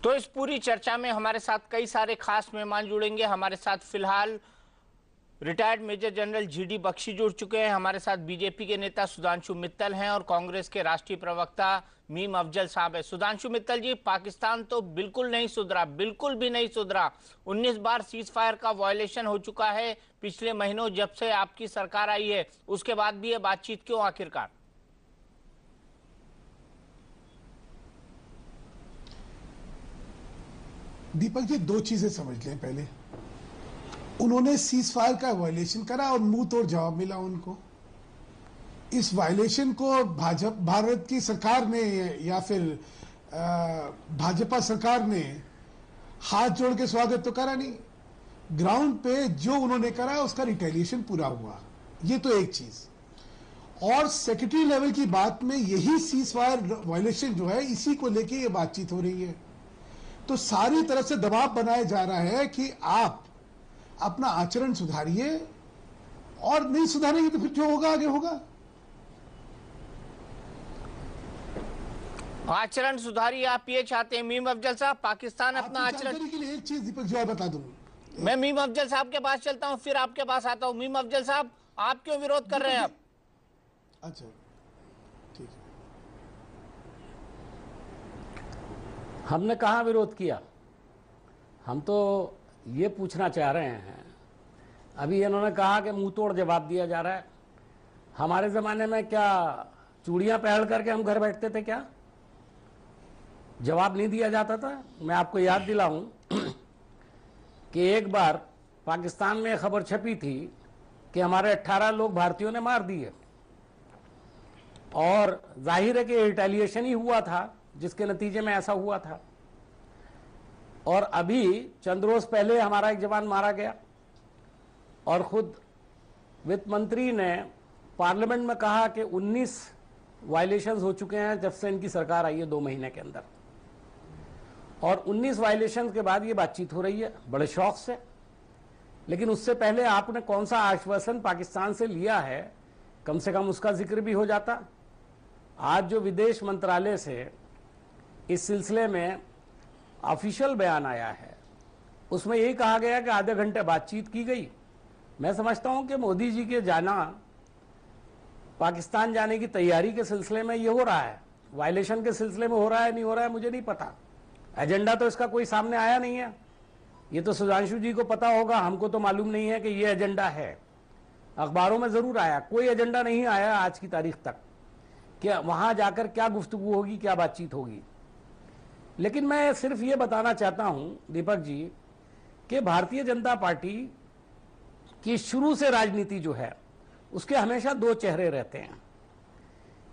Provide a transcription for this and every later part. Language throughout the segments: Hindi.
तो इस पूरी चर्चा में हमारे साथ कई सारे खास मेहमान जुड़ेंगे। हमारे साथ फिलहाल retired major general GD Bakshi जुड़ चुके हैं, हमारे साथ बीजेपी के नेता सुधांशु मित्तल हैं और कांग्रेस के राष्ट्रीय प्रवक्ता मीम अफजल साहब है। सुधांशु मित्तल जी, पाकिस्तान तो बिल्कुल नहीं सुधरा, बिल्कुल भी नहीं सुधरा। 19 बार सीज फायर का वायलेशन हो चुका है पिछले महीनों, जब से आपकी सरकार आई है। उसके बाद भी ये बातचीत क्यों आखिरकार? दीपक जी, दो चीजें समझ लें। पहले उन्होंने सीज फायर का वायलेशन करा और मुंह तोड़ जवाब मिला उनको। इस वायलेशन को भारत की सरकार ने या फिर भाजपा सरकार ने हाथ जोड़ के स्वागत तो करा नहीं। ग्राउंड पे जो उन्होंने करा उसका रिटेलिएशन पूरा हुआ, ये तो एक चीज। और सेक्रेटरी लेवल की बात में यही सीज फायर वायलेशन जो है, इसी को लेके ये बातचीत हो रही है। तो सारी तरफ से दबाव बनाया जा रहा है कि आप अपना आचरण सुधारिए, और नहीं सुधारेंगे तो फिर जो होगा आगे होगा। आचरण सुधारिए, आप ये चाहते हैं मीम अफजल साहब? पाकिस्तान अपना आचरण के लिए एक चीज दीपक जो है बता दूं, मैं मीम अफजल साहब के पास चलता हूं, फिर आपके पास आता हूं। मीम अफजल साहब, आप क्यों विरोध कर रहे हैं? आप अच्छा ठीक है। हमने कहाँ विरोध किया? हम तो ये पूछना चाह रहे हैं, अभी इन्होंने कहा कि मुंह तोड़ जवाब दिया जा रहा है। हमारे ज़माने में क्या चूड़ियाँ पहन करके हम घर बैठते थे क्या? जवाब नहीं दिया जाता था? मैं आपको याद दिलाऊं कि एक बार पाकिस्तान में खबर छपी थी कि हमारे 18 लोग भारतीयों ने मार दिए, और जाहिर है कि रिटेलिएशन ही हुआ था जिसके नतीजे में ऐसा हुआ था। और अभी चंद रोज पहले हमारा एक जवान मारा गया, और खुद वित्त मंत्री ने पार्लियामेंट में कहा कि 19 वायलेशंस हो चुके हैं जब से इनकी सरकार आई है 2 महीने के अंदर। और 19 वायलेशंस के बाद ये बातचीत हो रही है बड़े शौक से। लेकिन उससे पहले आपने कौन सा आश्वासन पाकिस्तान से लिया है, कम से कम उसका जिक्र भी हो जाता। आज जो विदेश मंत्रालय से इस सिलसिले में ऑफिशियल बयान आया है, उसमें यही कहा गया कि आधे घंटे बातचीत की गई। मैं समझता हूं कि मोदी जी के जाना, पाकिस्तान जाने की तैयारी के सिलसिले में ये हो रहा है। वायलेशन के सिलसिले में हो रहा है नहीं हो रहा है मुझे नहीं पता, एजेंडा तो इसका कोई सामने आया नहीं है। ये तो सुधांशु जी को पता होगा, हमको तो मालूम नहीं है कि ये एजेंडा है। अखबारों में जरूर आया, कोई एजेंडा नहीं आया आज की तारीख तक कि वहां जाकर क्या गुफ्तगू होगी, क्या बातचीत होगी। लेकिन मैं सिर्फ ये बताना चाहता हूं दीपक जी कि भारतीय जनता पार्टी की शुरू से राजनीति जो है उसके हमेशा 2 चेहरे रहते हैं।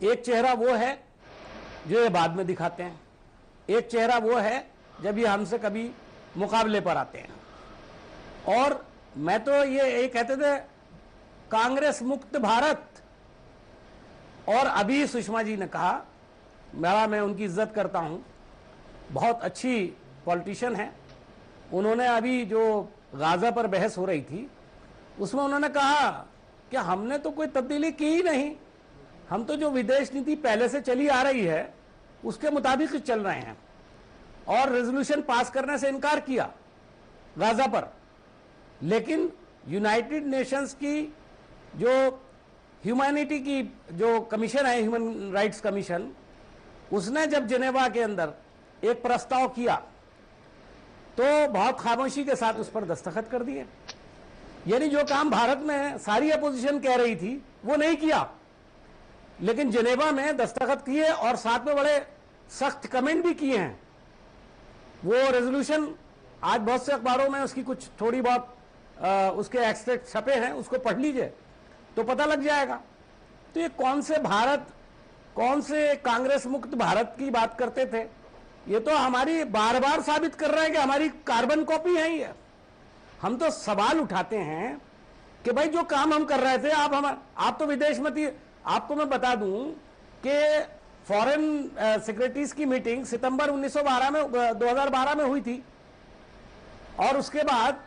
एक चेहरा वो है जो ये बाद में दिखाते हैं, एक चेहरा वो है जब ये हमसे कभी मुकाबले पर आते हैं। और मैं तो ये कहते थे कांग्रेस मुक्त भारत, और अभी सुषमा जी ने कहा, मैं उनकी इज्जत करता हूं, बहुत अच्छी पॉलिटिशियन है। उन्होंने अभी जो गाजा पर बहस हो रही थी उसमें उन्होंने कहा कि हमने तो कोई तब्दीली की ही नहीं, हम तो जो विदेश नीति पहले से चली आ रही है उसके मुताबिक चल रहे हैं, और रेजोल्यूशन पास करने से इनकार किया गाजा पर। लेकिन यूनाइटेड नेशंस की जो ह्यूमैनिटी की जो कमीशन है, ह्यूमन राइट्स कमीशन, उसने जब जिनेवा के अंदर एक प्रस्ताव किया तो बहुत खामोशी के साथ उस पर दस्तखत कर दिए। यानी जो काम भारत में सारी अपोजिशन कह रही थी वो नहीं किया, लेकिन जिनेवा में दस्तखत किए और साथ में बड़े सख्त कमेंट भी किए हैं। वो रेजोल्यूशन आज बहुत से अखबारों में उसकी कुछ थोड़ी बहुत उसके एक्सट्रैक्ट छपे हैं, उसको पढ़ लीजिए तो पता लग जाएगा। तो ये कौन से भारत, कौन से कांग्रेस मुक्त भारत की बात करते थे? ये तो हमारी बार बार साबित कर रहा है कि हमारी कार्बन कॉपी है ये। हम तो सवाल उठाते हैं कि भाई जो काम हम कर रहे थे, आप तो विदेश में थी। आपको मैं बता दूं कि फॉरेन सेक्रेटरीज की मीटिंग सितंबर 2012 में हुई थी, और उसके बाद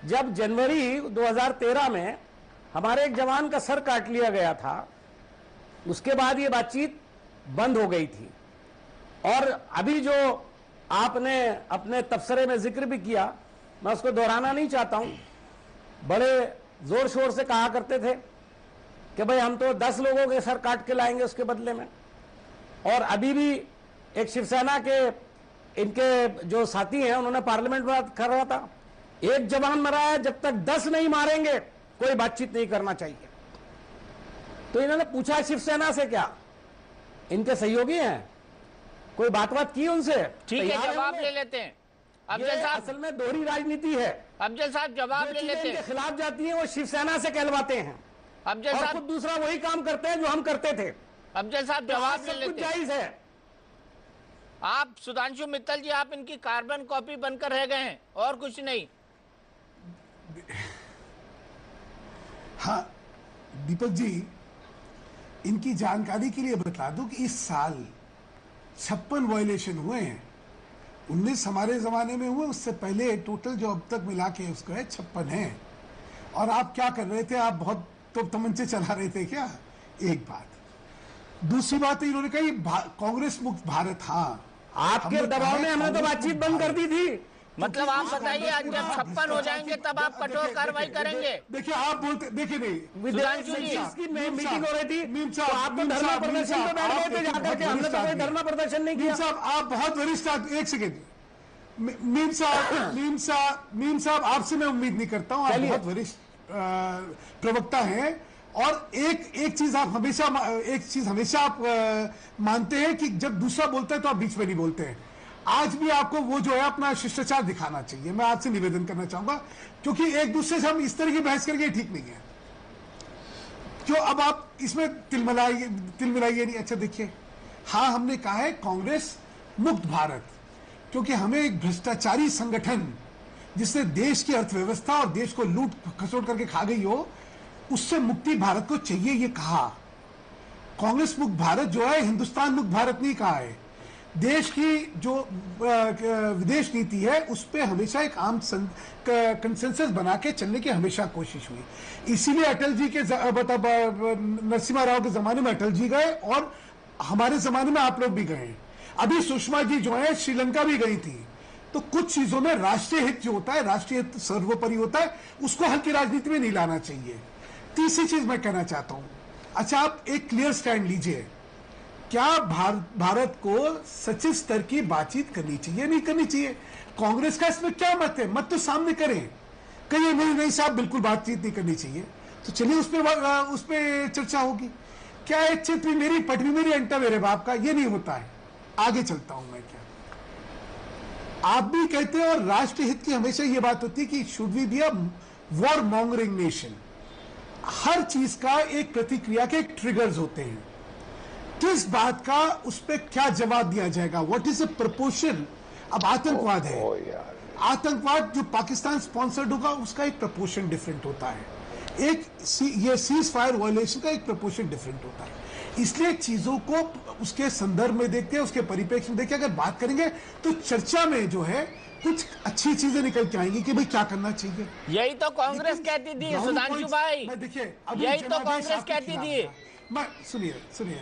जब जनवरी 2013 में हमारे एक जवान का सर काट लिया गया था, उसके बाद ये बातचीत बंद हो गई थी। और अभी जो आपने अपने तबसरे में जिक्र भी किया, मैं उसको दोहराना नहीं चाहता हूं। बड़े जोर शोर से कहा करते थे कि भाई हम तो 10 लोगों के सर काट के लाएंगे उसके बदले में। और अभी भी एक शिवसेना के इनके जो साथी हैं उन्होंने पार्लियामेंट में बात कर रहा था, एक जवान मरा है, जब तक 10 नहीं मारेंगे कोई बातचीत नहीं करना चाहिए। तो इन्होंने पूछा शिवसेना से, क्या इनके सहयोगी हैं, कोई बात की उनसे? ठीक है, जवाब ले लेते हैं अफजल साहब। असल में दोहरी राजनीति है। अफजल साहब जवाब ले लेते हैं। इनके खिलाफ जाती हैं वो शिवसेना से कहलवाते हैं, अफजल और साहब खुद दूसरा वही काम करते हैं जो हम करते थे। अफजल साहब जवाब ले सब कुछ लेते हैं। जायज है। आप सुधांशु मित्तल जी, आप इनकी कार्बन कॉपी बनकर रह गए हैं और कुछ नहीं। हाँ दीपक जी, इनकी जानकारी के लिए बता दूं कि इस साल 56 वायलेशन हुए हैं। 19 हमारे जमाने में हुए, उससे पहले टोटल जो अब तक मिला के उसको है 56 है। और आप क्या कर रहे थे? आप बहुत तो तमंचे चला रहे थे क्या? एक बात। दूसरी बात इन्होंने कही कांग्रेस मुक्त भारत। हाँ, आपके दबाव में हमने तो बातचीत बंद कर दी थी। मतलब आप बताइए, आज जब 56 हो जाएंगे तब आप कठोर कार्रवाई करेंगे। देखिए आप बोलते, देखिए नहीं, सुधांशु जी इसकी मीटिंग हो रही थी मीम तो साहब, आप तो मीम धरना साहब, प्रदर्शन मीम पे बैठ साहब, गए थे जाकर के, हमने तो कोई धरना प्रदर्शन नहीं मीम किया। साहब आप बहुत वरिष्ठ आदमी। एक सेकेंड, मीम साहब आपसे मैं उम्मीद नहीं करता हूं, आप बहुत वरिष्ठ प्रवक्ता हैं। और एक चीज हमेशा आप मानते हैं कि जब दूसरा बोलता है तो आप बीच में नहीं बोलते हैं। आज भी आपको वो जो है अपना शिष्टाचार दिखाना चाहिए। मैं आपसे निवेदन करना चाहूंगा, क्योंकि एक दूसरे से हम इस तरह की बहस करके ठीक नहीं है। क्यों अब आप इसमें तिलमिलाइए नहीं। अच्छा देखिए, हाँ हमने कहा है कांग्रेस मुक्त भारत, क्योंकि हमें एक भ्रष्टाचारी संगठन जिसने देश की अर्थव्यवस्था और देश को लूट खसोट करके खा गई हो, उससे मुक्ति भारत को चाहिए। ये कहा कांग्रेस मुक्त भारत जो है, हिंदुस्तान मुक्त भारत नहीं कहा है। देश की जो विदेश नीति है उस पर हमेशा एक आम कंसेंसस बना के चलने की हमेशा कोशिश हुई। इसीलिए अटल जी के नरसिम्हा राव के जमाने में अटल जी गए और हमारे जमाने में आप लोग भी गए। अभी सुषमा जी जो है श्रीलंका भी गई थी। तो कुछ चीजों में राष्ट्रीय हित जो होता है, राष्ट्रीय हित सर्वोपरि होता है, उसको हल्की राजनीति में नहीं लाना चाहिए। तीसरी चीज मैं कहना चाहता हूं, अच्छा आप एक क्लियर स्टैंड लीजिए, क्या भारत को सचिव स्तर की बातचीत करनी चाहिए, नहीं करनी चाहिए? कांग्रेस का इसमें क्या मत है? मत तो सामने करें, कहिए नहीं साहब बिल्कुल बातचीत नहीं करनी चाहिए, तो चलिए उस पर चर्चा होगी। क्या है, चित्र मेरी पटरी मेरी अंटा मेरे बाप का, ये नहीं होता है। आगे चलता हूं मैं। क्या आप भी कहते हैं, और राष्ट्रीय हित की हमेशा ये बात होती है कि should we be a war mongering nation. हर चीज का एक प्रतिक्रिया के ट्रिगर्स होते हैं। किस बात का उस पर क्या जवाब दिया जाएगा? What is the proportion? अब आतंकवाद है, आतंकवाद जो पाकिस्तान स्पॉन्सर्ड होगा उसका एक प्रपोर्शन डिफरेंट होता है, ये सीज फायर वायलेशन का एक प्रपोर्शन डिफरेंट होता है। इसलिए चीजों को उसके संदर्भ में देखते हैं, उसके परिप्रेक्ष्य में देखते हैं। अगर बात करेंगे तो चर्चा में जो है कुछ अच्छी चीजें निकल के आएंगी कि भाई क्या करना चाहिए। यही तो कांग्रेस कहती थी सुधांशु भाई, देखिए यही तो कांग्रेस कहती थी। सुनिए,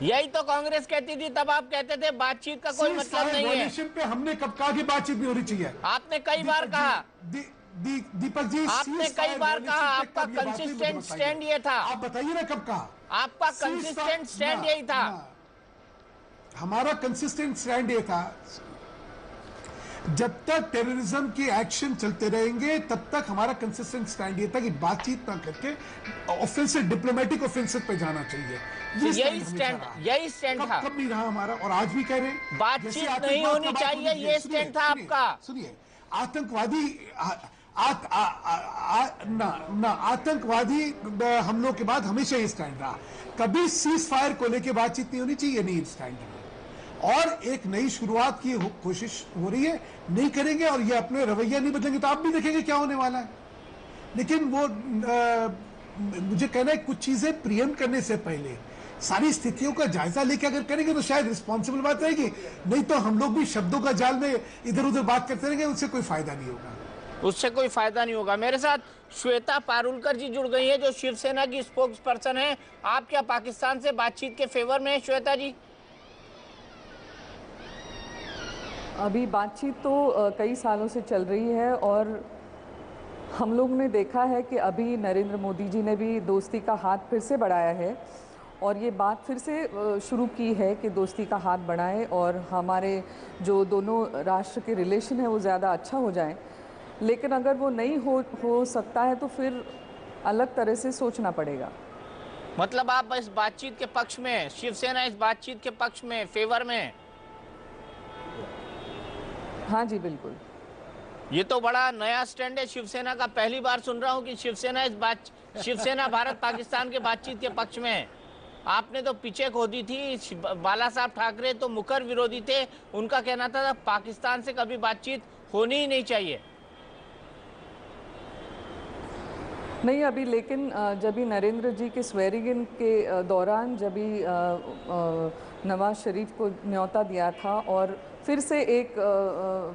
यही तो कांग्रेस कहती थी, तब आप कहते थे बातचीत का कोई मतलब नहीं है। पे हमने कब कहा कि बातचीत नहीं होनी चाहिए? आपने कई बार कहा, दीपक जी आपने कई बार कहा, आपका कंसिस्टेंट स्टैंड ये था। आप बताइए ना कब कहा? आपका कंसिस्टेंट स्टैंड यही था। हमारा कंसिस्टेंट स्टैंड ये था, जब तक टेररिज्म के एक्शन चलते रहेंगे तब तक हमारा कंसिस्टेंट स्टैंड ये था कि बातचीत ना करके ऑफेंसिव, डिप्लोमेटिक ऑफेंसिव पे जाना चाहिए। यही स्टैंड था। कब नहीं रहा हमारा, और आज भी कह रहे हैं बातचीत नहीं होनी चाहिए, ये स्टैंड था आपका। सुनिए, आतंकवादी हमलों के बाद हमेशा ये स्टैंड रहा। कभी सीज फायर को लेकर बातचीत नहीं होनी चाहिए, नहीं स्टैंड रहा। और एक नई शुरुआत की कोशिश हो रही है, नहीं करेंगे और ये अपने रवैया नहीं बदलेंगे तो आप भी देखेंगे क्या होने वाला है। लेकिन वो मुझे कहना है, कुछ चीजें प्रियम्प्ट करने से पहले सारी स्थितियों का जायजा लेके अगर करेंगे तो शायद रिस्पॉन्सिबल बात रहेगी। नहीं तो हम लोग भी शब्दों का जाल में इधर उधर बात करते रहेंगे, उससे कोई फायदा नहीं होगा। उससे कोई फायदा नहीं होगा। मेरे साथ श्वेता पारुलकर जी जुड़ गई है, जो शिवसेना की स्पोक्स पर्सन है। आप क्या पाकिस्तान से बातचीत के फेवर में है श्वेता जी? अभी बातचीत तो कई सालों से चल रही है और हम लोग ने देखा है कि अभी नरेंद्र मोदी जी ने भी दोस्ती का हाथ फिर से बढ़ाया है और ये बात फिर से शुरू की है कि दोस्ती का हाथ बढ़ाएं और हमारे जो दोनों राष्ट्र के रिलेशन है वो ज़्यादा अच्छा हो जाए। लेकिन अगर वो नहीं हो सकता है तो फिर अलग तरह से सोचना पड़ेगा। मतलब आप इस बातचीत के पक्ष में, शिवसेना इस बातचीत के पक्ष में, फेवर में? हाँ जी, बिल्कुल। ये तो बड़ा नया स्टैंड है शिवसेना का। पहली बार सुन रहा हूँ कि शिवसेना भारत पाकिस्तान के बातचीत के पक्ष में है। आपने तो पीछे खोदी थी। बाला साहब ठाकरे तो मुखर विरोधी थे। उनका कहना था पाकिस्तान से कभी बातचीत होनी ही नहीं चाहिए। नहीं अभी, लेकिन जब भी नरेंद्र जी के स्वेरिंग इन के दौरान जब भी नवाज शरीफ को न्योता दिया था और फिर से एक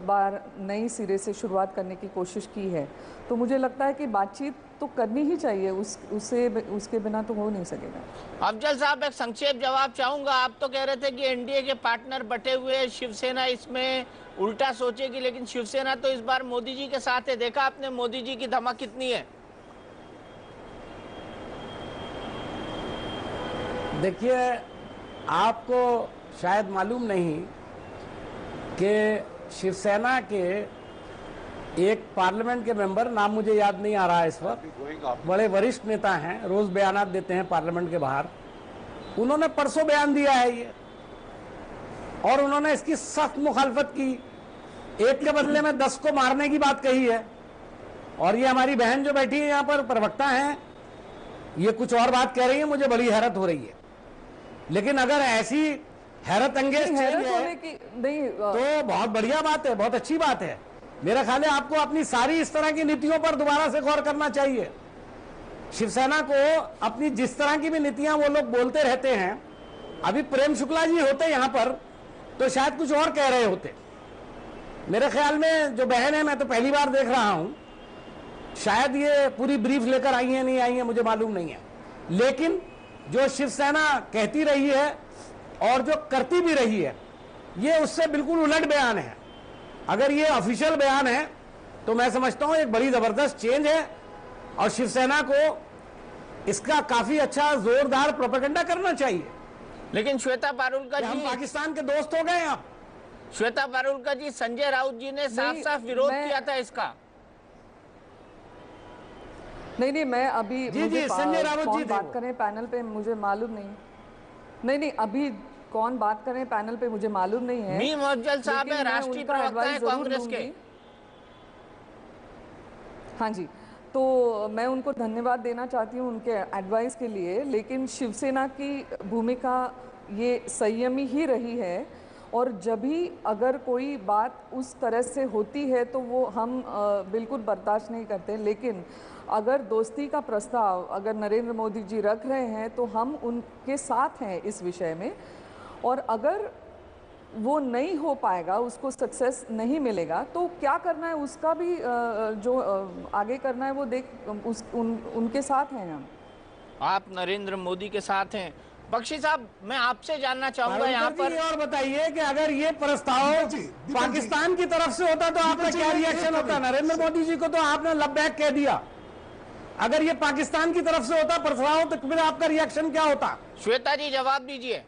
बार नई सिरे से शुरुआत करने की कोशिश की है, तो मुझे लगता है कि बातचीत तो करनी ही चाहिए। उसके बिना तो हो नहीं सकेगा। अफजल साहब, एक संक्षेप जवाब चाहूंगा। आप तो कह रहे थे कि एनडीए के पार्टनर बटे हुए, शिवसेना इसमें उल्टा सोचेगी, लेकिन शिवसेना तो इस बार मोदी जी के साथ है। देखा आपने मोदी जी की धमक कितनी है? देखिए, आपको शायद मालूम नहीं कि शिवसेना के एक पार्लियामेंट के मेंबर, नाम मुझे याद नहीं आ रहा है इस वक्त, बड़े वरिष्ठ नेता हैं, रोज बयानात देते हैं पार्लियामेंट के बाहर। उन्होंने परसों बयान दिया है ये, और उन्होंने इसकी सख्त मुखालफत की। एक के बदले में 10 को मारने की बात कही है। और ये हमारी बहन जो बैठी है यहाँ पर, प्रवक्ता हैं, ये कुछ और बात कह रही है। मुझे बड़ी हैरत हो रही है। लेकिन अगर ऐसी हैरत अंगेज तो बहुत बढ़िया बात है, बहुत अच्छी बात है। मेरा ख्याल है आपको अपनी सारी इस तरह की नीतियों पर दोबारा से गौर करना चाहिए। शिवसेना को अपनी जिस तरह की भी नीतियां वो लोग बोलते रहते हैं, अभी प्रेम शुक्ला जी होते यहाँ पर तो शायद कुछ और कह रहे होते। मेरे ख्याल में जो बहन है, मैं तो पहली बार देख रहा हूं, शायद ये पूरी ब्रीफ लेकर आई है, नहीं आई है, मुझे मालूम नहीं है। लेकिन जो शिवसेना कहती रही है और जो करती भी रही है, ये उससे बिल्कुल उलट बयान है। अगर ये ऑफिशियल बयान है तो मैं समझता हूं एक बड़ी जबरदस्त चेंज है और शिवसेना को इसका काफी अच्छा जोरदार प्रोपेगेंडा करना चाहिए। लेकिन श्वेता पारुलकर हम जी, पाकिस्तान के दोस्त हो गए। आप श्वेता पारुलकर जी, संजय राउत जी ने साफ साफ विरोध किया था इसका। नहीं, मैं अभी जी, संजय राउत जी बात करें पैनल पे मुझे मालूम नहीं। अभी कौन बात करें पैनल पे मुझे मालूम नहीं है। मीम अफजल साहब है, राष्ट्रीय प्रवक्ता है कांग्रेस के। हाँ जी, तो मैं उनको धन्यवाद देना चाहती हूँ उनके एडवाइस के लिए। लेकिन शिवसेना की भूमिका ये संयमी ही रही है और जब भी अगर कोई बात उस तरह से होती है तो वो हम बिल्कुल बर्दाश्त नहीं करते। लेकिन अगर दोस्ती का प्रस्ताव अगर नरेंद्र मोदी जी रख रहे हैं तो हम उनके साथ हैं इस विषय में। और अगर वो नहीं हो पाएगा, उसको सक्सेस नहीं मिलेगा, तो क्या करना है उसका भी जो आगे करना है वो उनके साथ हैं हम। आप नरेंद्र मोदी के साथ हैं। बख्शी साहब, मैं आपसे जानना चाहूंगा यहाँ पर, और बताइए कि अगर ये प्रस्ताव पाकिस्तान की तरफ से होता तो आपका क्या रिएक्शन होता? नरेंद्र मोदी जी को तो आपने लबैक कह दिया। अगर ये पाकिस्तान की तरफ से होता प्रस्ताव तो फिर आपका रिएक्शन क्या होता? श्वेता जी जवाब दीजिए।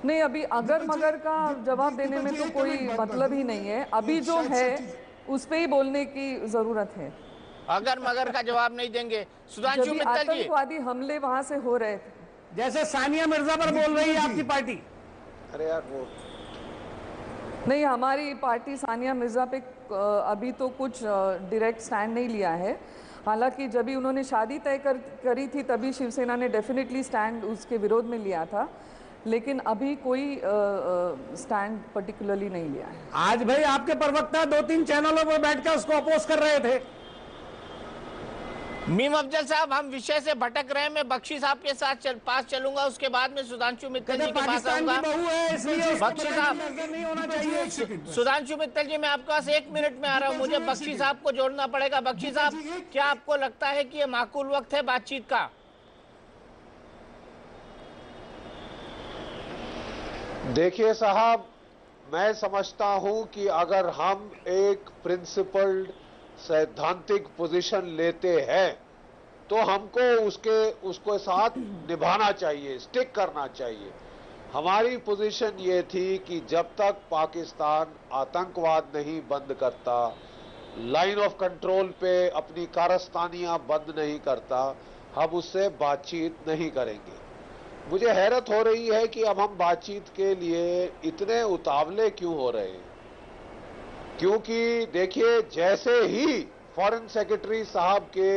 नहीं, अभी अगर मगर का जवाब देने में तो कोई मतलब ही नहीं है। अभी जो है उस पे ही बोलने की जरूरत है। अगर मगर का जवाब नहीं देंगे। सुधांशु मित्तल जी, आतंकवादी हमले वहां से हो रहे थे, जैसे सानिया मिर्जा पर बोल रही है आपकी पार्टी। अरे यार वो नहीं, हमारी पार्टी सानिया मिर्जा पे अभी तो कुछ डायरेक्ट स्टैंड नहीं लिया है। हालांकि जब भी उन्होंने शादी तय करी थी तभी शिवसेना ने डेफिनेटली स्टैंड उसके विरोध में लिया था, लेकिन अभी कोई स्टैंड पर्टिकुलरली नहीं लिया है। आज भाई आपके प्रवक्ता 2-3 चैनलों पर बैठकर उसको अपोज कर रहे थे। मीम अफजल साहब, हम विषय से भटक रहे हैं। मैं बख्शी साहब के साथ पास चलूंगा, उसके बाद में सुधांशु मित्तल जी के पास आऊंगा। बख्शी साहब नहीं होना चाहिए। सुधांशु मित्तल जी, मैं आपके पास 1 मिनट में आ रहा हूं। मुझे बख्शी साहब को जोड़ना पड़ेगा। बख्शी साहब, क्या आपको लगता है कि ये माकूल वक्त है बातचीत का? देखिए साहब, मैं समझता हूं कि अगर हम एक प्रिंसिपल्ड सैद्धांतिक पोजीशन लेते हैं तो हमको उसको साथ निभाना चाहिए, स्टिक करना चाहिए। हमारी पोजीशन ये थी कि जब तक पाकिस्तान आतंकवाद नहीं बंद करता, लाइन ऑफ कंट्रोल पे अपनी कारस्तानियां बंद नहीं करता, हम उससे बातचीत नहीं करेंगे। मुझे हैरत हो रही है कि अब हम बातचीत के लिए इतने उतावले क्यों हो रहे हैं, क्योंकि देखिए जैसे ही फॉरेन सेक्रेटरी साहब के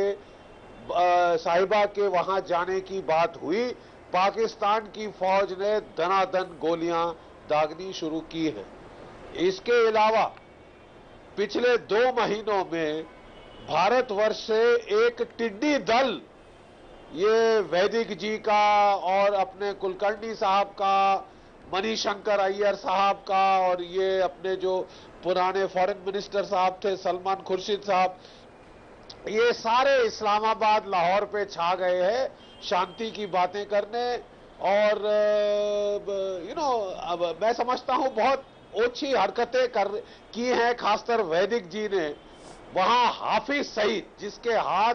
साहिबा के वहां जाने की बात हुई, पाकिस्तान की फौज ने दनादन गोलियां दागनी शुरू की हैं। इसके अलावा पिछले 2 महीनों में भारतवर्ष से एक टिड्डी दल, ये वैदिक जी का और अपने कुलकर्णी साहब का, मणिशंकर अय्यर साहब का, और ये अपने जो पुराने फॉरेन मिनिस्टर साहब थे सलमान खुर्शीद साहब, ये सारे इस्लामाबाद लाहौर पे छा गए हैं शांति की बातें करने। और अब मैं समझता हूं बहुत ओछी हरकतें की हैं, खासकर वैदिक जी ने वहां हाफिज सईद, जिसके हाथ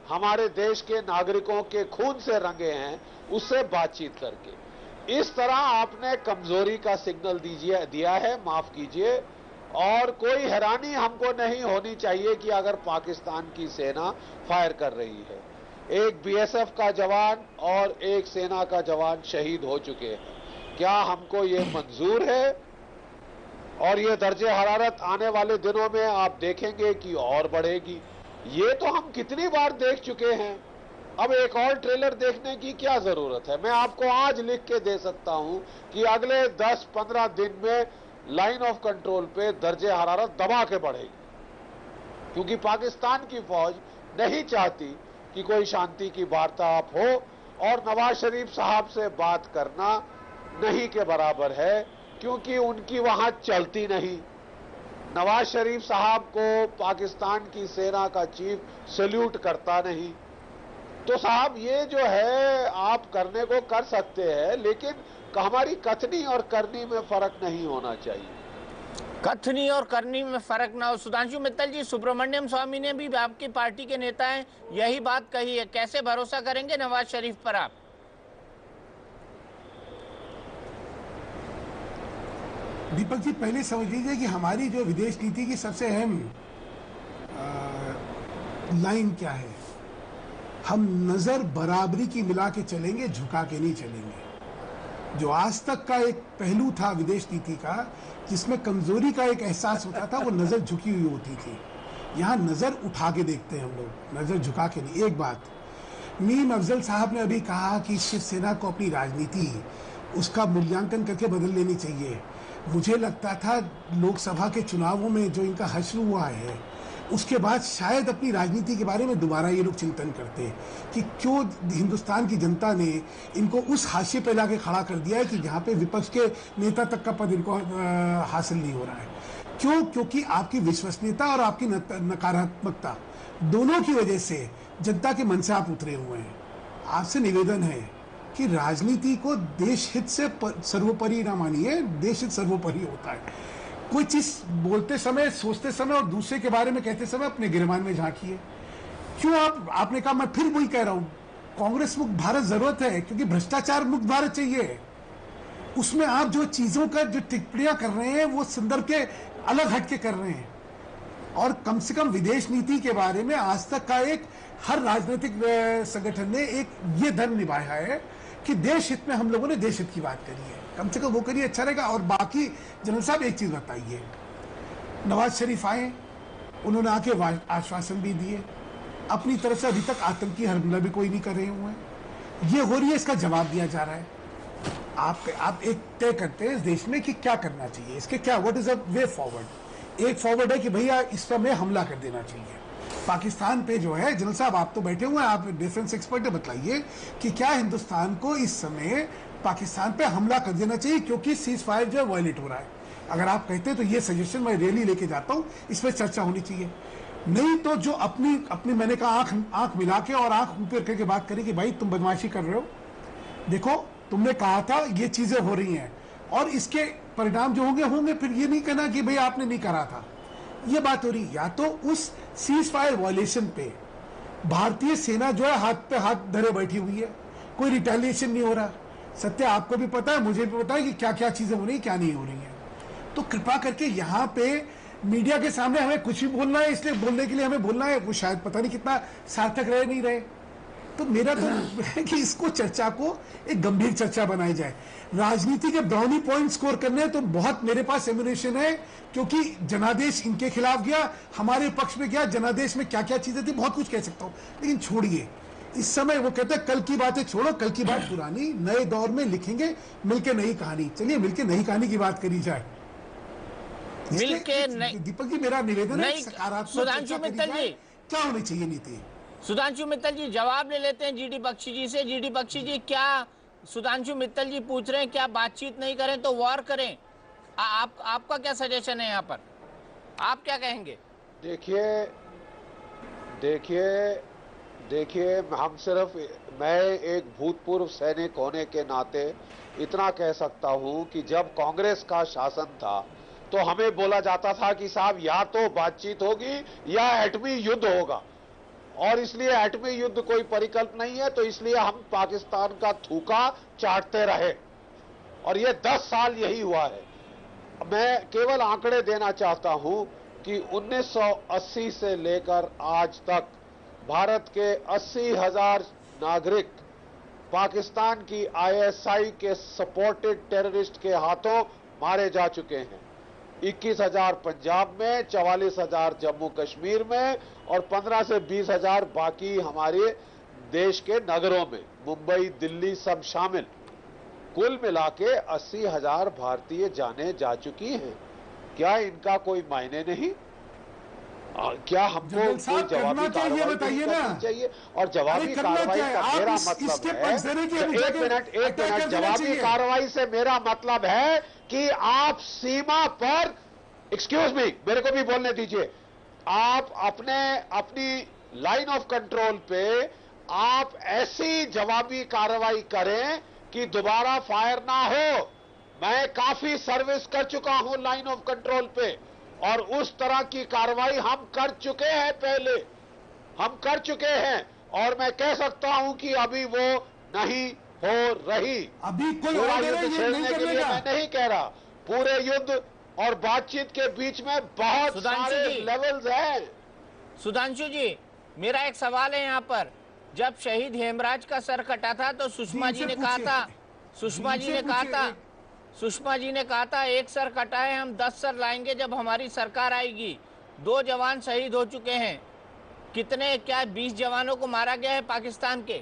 हमारे देश के नागरिकों के खून से रंगे हैं, उससे बातचीत करके। इस तरह आपने कमजोरी का सिग्नल दिया है, माफ कीजिए। और कोई हैरानी हमको नहीं होनी चाहिए कि अगर पाकिस्तान की सेना फायर कर रही है। एक बीएसएफ का जवान और एक सेना का जवान शहीद हो चुके हैं। क्या हमको ये मंजूर है? और ये दर्जे हरारत आने वाले दिनों में आप देखेंगे कि और बढ़ेगी। ये तो हम कितनी बार देख चुके हैं, अब एक और ट्रेलर देखने की क्या जरूरत है। मैं आपको आज लिख के दे सकता हूं कि अगले 10-15 दिन में लाइन ऑफ कंट्रोल पे दर्जे हरारत दबा के बढ़ेगी, क्योंकि पाकिस्तान की फौज नहीं चाहती कि कोई शांति की वार्तालाप हो, और नवाज शरीफ साहब से बात करना नहीं के बराबर है, क्योंकि उनकी वहां चलती नहीं। नवाज शरीफ साहब को पाकिस्तान की सेना का चीफ सैल्यूट करता नहीं। तो साहब ये जो है आप करने को कर सकते हैं, लेकिन हमारी कथनी और करनी में फर्क नहीं होना चाहिए। कथनी और करनी में फर्क ना हो। सुधांशु मित्तल जी, सुब्रमण्यम स्वामी ने भी, आपकी पार्टी के नेता हैं, यही बात कही है। कैसे भरोसा करेंगे नवाज शरीफ पर आप? दीपक जी, पहले समझ लीजिए कि हमारी जो विदेश नीति की सबसे अहम लाइन क्या है। हम नजर बराबरी की मिला के चलेंगे, झुका के नहीं चलेंगे। जो आज तक का एक पहलू था विदेश नीति का, जिसमें कमजोरी का एक एहसास होता था, वो नजर झुकी हुई होती थी। यहाँ नजर उठा के देखते हैं हम लोग, नजर झुका के नहीं। एक बात मीम अफजल साहब ने अभी कहा कि शिवसेना को अपनी राजनीति उसका मूल्यांकन करके बदल लेनी चाहिए। मुझे लगता था लोकसभा के चुनावों में जो इनका हश्र हुआ है, उसके बाद शायद अपनी राजनीति के बारे में दोबारा ये लोग चिंतन करते कि क्यों हिंदुस्तान की जनता ने इनको उस हाशिए पे लाके खड़ा कर दिया है कि जहाँ पे विपक्ष के नेता तक का पद इनको हासिल नहीं हो रहा है। क्यों? क्योंकि आपकी विश्वसनीयता और आपकी नकारात्मकता दोनों की वजह से जनता के मन से आप उतरे हुए हैं। आपसे निवेदन है कि राजनीति को देश हित से सर्वोपरि ना मानिए, देश हित सर्वोपरि होता है। कोई चीज बोलते समय, सोचते समय और दूसरे के बारे में कहते समय अपने गिरबान में झांकिए। क्यों आपने कहा, मैं फिर वही कह रहा हूं, कांग्रेस मुक्त भारत जरूरत है, क्योंकि भ्रष्टाचार मुक्त भारत चाहिए। उसमें आप जो चीजों का जो टिप्पणियां कर रहे हैं वो संदर्भ के अलग हटके कर रहे हैं। और कम से कम विदेश नीति के बारे में आज तक का एक हर राजनीतिक संगठन ने एक ये धर्म निभाया है कि देश हित में हम लोगों ने देश हित की बात करी है। कम से कम वो करिए, अच्छा रहेगा। और बाकी जनरल साहब एक चीज बताइए, नवाज शरीफ आए, उन्होंने आके आश्वासन भी दिए, अपनी तरफ से अभी तक आतंकी हमला भी कोई नहीं कर रहे हुए हैं। ये हो रही है, इसका जवाब दिया जा रहा है। आप एक तय करते हैं इस देश में कि क्या करना चाहिए, इसके क्या, what is the way forward. एक फॉरवर्ड है कि भैया इस समय हमला कर देना चाहिए पाकिस्तान पे जो है। जनरल साहब आप तो बैठे हुए हैं, आप डिफेंस एक्सपर्ट है, बताइए कि क्या हिंदुस्तान को इस समय पाकिस्तान पे हमला कर देना चाहिए, क्योंकि सीज फायर जो है वायलेट हो रहा है। अगर आप कहते हैं तो ये सजेशन मैं रैली लेके जाता हूँ, इस पर चर्चा होनी चाहिए। नहीं तो जो अपनी मैंने कहा आंख मिला के और आंख ऊपर करके बात करें कि भाई तुम बदमाशी कर रहे हो, देखो तुमने कहा था ये चीजें हो रही हैं, और इसके परिणाम जो होंगे होंगे। फिर ये नहीं कहना कि भाई आपने नहीं करा था। ये बात हो रही, या तो उस सीज फायर वायलेशन पे भारतीय सेना जो है हाथ पे हाथ धरे बैठी हुई है, कोई रिटेलिएशन नहीं हो रहा। सत्य आपको भी पता है, मुझे भी पता है कि क्या क्या चीजें हो रही है, क्या नहीं हो रही है। तो कृपा करके यहाँ पे मीडिया के सामने हमें कुछ भी बोलना है, इसलिए बोलने के लिए हमें बोलना है, वो शायद पता नहीं कितना सार्थक रहे नहीं रहे। तो मेरा तो है कि इसको चर्चा को एक गंभीर चर्चा बनाई जाए। राजनीति के ब्राउनी पॉइंट स्कोर करने तो बहुत मेरे पास एम्युनेशन है, क्योंकि जनादेश इनके खिलाफ गया, हमारे पक्ष में गया। जनादेश में क्या क्या चीजें थी बहुत कुछ कह सकता हूं, लेकिन छोड़िए इस समय। वो कहते हैं कल की बातें छोड़ो, कल की बात पुरानी, नए दौर में लिखेंगे मिलके नई कहानी। चलिए मिलके नई कहानी की बात करी जाए। मिलके दीपक जी मेरा निवेदन है, सकारात्मक सुधांशु मित्तल जी, क्या होनी चाहिए नीति? सुधांशु मित्तल जी जवाब ले लेते हैं जीडी बख्शी जी से। जीडी बख्शी जी, क्या सुधांशु मित्तल जी पूछ रहे हैं क्या बातचीत नहीं करें तो वॉर करें? आपका क्या सजेशन है यहाँ पर, आप क्या कहेंगे? देखिए हम सिर्फ, मैं एक भूतपूर्व सैनिक होने के नाते इतना कह सकता हूं कि जब कांग्रेस का शासन था तो हमें बोला जाता था कि साहब या तो बातचीत होगी या एटमी युद्ध होगा, और इसलिए एटमी युद्ध कोई परिकल्प नहीं है, तो इसलिए हम पाकिस्तान का थूका चाटते रहे, और ये 10 साल यही हुआ है। मैं केवल आंकड़े देना चाहता हूं कि 1980 से लेकर आज तक भारत के 80,000 नागरिक पाकिस्तान की आईएसआई के सपोर्टेड टेररिस्ट के हाथों मारे जा चुके हैं। 21,000 पंजाब में, 44,000 जम्मू कश्मीर में, और 15 से 20,000 बाकी हमारे देश के नगरों में, मुंबई, दिल्ली सब शामिल। कुल मिला के 80,000 भारतीय जाने जा चुकी हैं। क्या इनका कोई मायने नहीं? क्या हमको कोई जवाबी कार्रवाई करनी चाहिए? और जवाबी कार्रवाई का मेरा मतलब है, एक मिनट, जवाबी कार्रवाई से मेरा मतलब है कि आप सीमा पर, एक्सक्यूज मी, मेरे को भी बोलने दीजिए, आप अपनी लाइन ऑफ कंट्रोल पे आप ऐसी जवाबी कार्रवाई करें कि दोबारा फायर ना हो। मैं काफी सर्विस कर चुका हूं लाइन ऑफ कंट्रोल पे, और उस तरह की कार्रवाई हम कर चुके हैं, पहले हम कर चुके हैं, और मैं कह सकता हूं कि अभी वो नहीं हो रही। अभी कोई पूरा युद्ध छेड़ने के लिए मैं नहीं कह रहा, पूरे युद्ध और बातचीत के बीच में बहुत सारे लेवल्स हैं। सुधांशु जी, मेरा एक सवाल है यहाँ पर। जब शहीद हेमराज का सर कटा था तो सुषमा जी ने कहा था एक सर कटा है, हम 10 सर लाएंगे जब हमारी सरकार आएगी। 2 जवान शहीद हो चुके हैं। कितने, क्या 20 जवानों को मारा गया है पाकिस्तान के?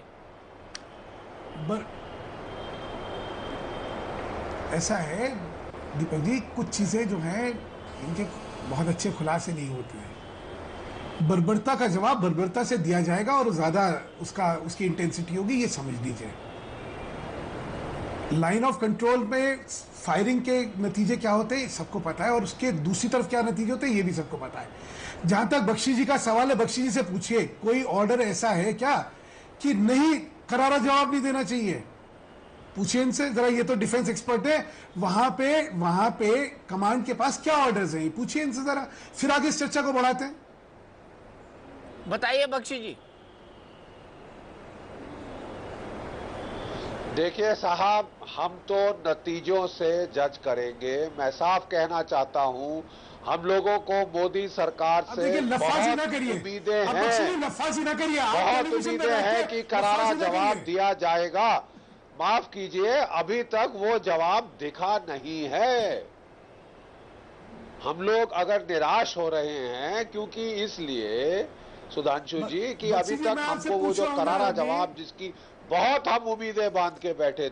ऐसा है दीपक जी, कुछ चीजें जो हैं इनके बहुत अच्छे खुलासे नहीं होते हैं। बर्बरता का जवाब बर्बरता से दिया जाएगा, और ज्यादा उसकी इंटेंसिटी होगी, ये समझ लीजिए। लाइन ऑफ कंट्रोल में फायरिंग के नतीजे क्या होते हैं सबको पता है, और उसके दूसरी तरफ क्या नतीजे होते हैं ये भी सबको पता है। जहां तक बख्शी जी का सवाल है, बख्शी जी से पूछिए कोई ऑर्डर ऐसा है क्या कि नहीं, करारा जवाब नहीं देना चाहिए? पूछिए इनसे जरा, ये तो डिफेंस एक्सपर्ट है। वहां पे कमांड के पास क्या ऑर्डर्स हैं, पूछिए इनसे जरा, फिर आगे इस चर्चा को बढ़ाते हैं। बताइए बख्शी जी। देखिए साहब, हम तो नतीजों से जज करेंगे। मैं साफ कहना चाहता हूं, हम लोगों को मोदी सरकार से बहुत उम्मीदें हैं, बहुत उम्मीदें हैं कि करारा जवाब दिया जाएगा। माफ कीजिए, अभी तक वो जवाब दिखा नहीं है। हम लोग अगर निराश हो रहे हैं, क्योंकि इसलिए सुधांशु जी कि अभी तक हमको वो जो करारा जवाब, जिसकी बहुत हम उम्मीदें बांध के बैठे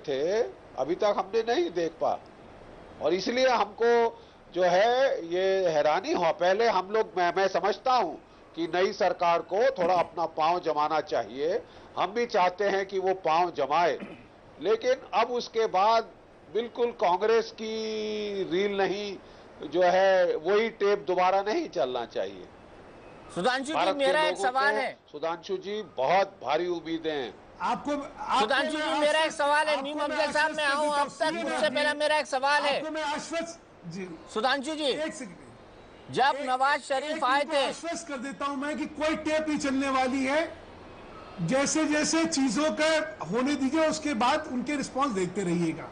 थे, अभी तक हमने नहीं देख पा, और इसलिए हमको जो है ये हैरानी हो। पहले हम लोग, मैं समझता हूं कि नई सरकार को थोड़ा अपना पांव जमाना चाहिए, हम भी चाहते हैं कि वो पांव जमाए, लेकिन अब उसके बाद बिल्कुल कांग्रेस की रील नहीं, जो है वही टेप दोबारा नहीं चलना चाहिए। सुधांशु जी, मेरा एक सवाल है। सुधांशु जी, बहुत भारी उम्मीदें हैं। सुधांशु जी, मेरा एक सवाल है। मीम अफजल साहब, मैं आऊं अब तक, उससे पहले मेरा एक सवाल है। मैं आश्वस्त जी, सुधांशु जी, एक सेकंड, जब नवाज शरीफ आए थे, आश्वस्त कर देता हूं मैं कि कोई टेप नहीं चलने वाली है। जैसे जैसे चीजों का होने दीजिए, उसके बाद उनके रिस्पांस देखते रहिएगा।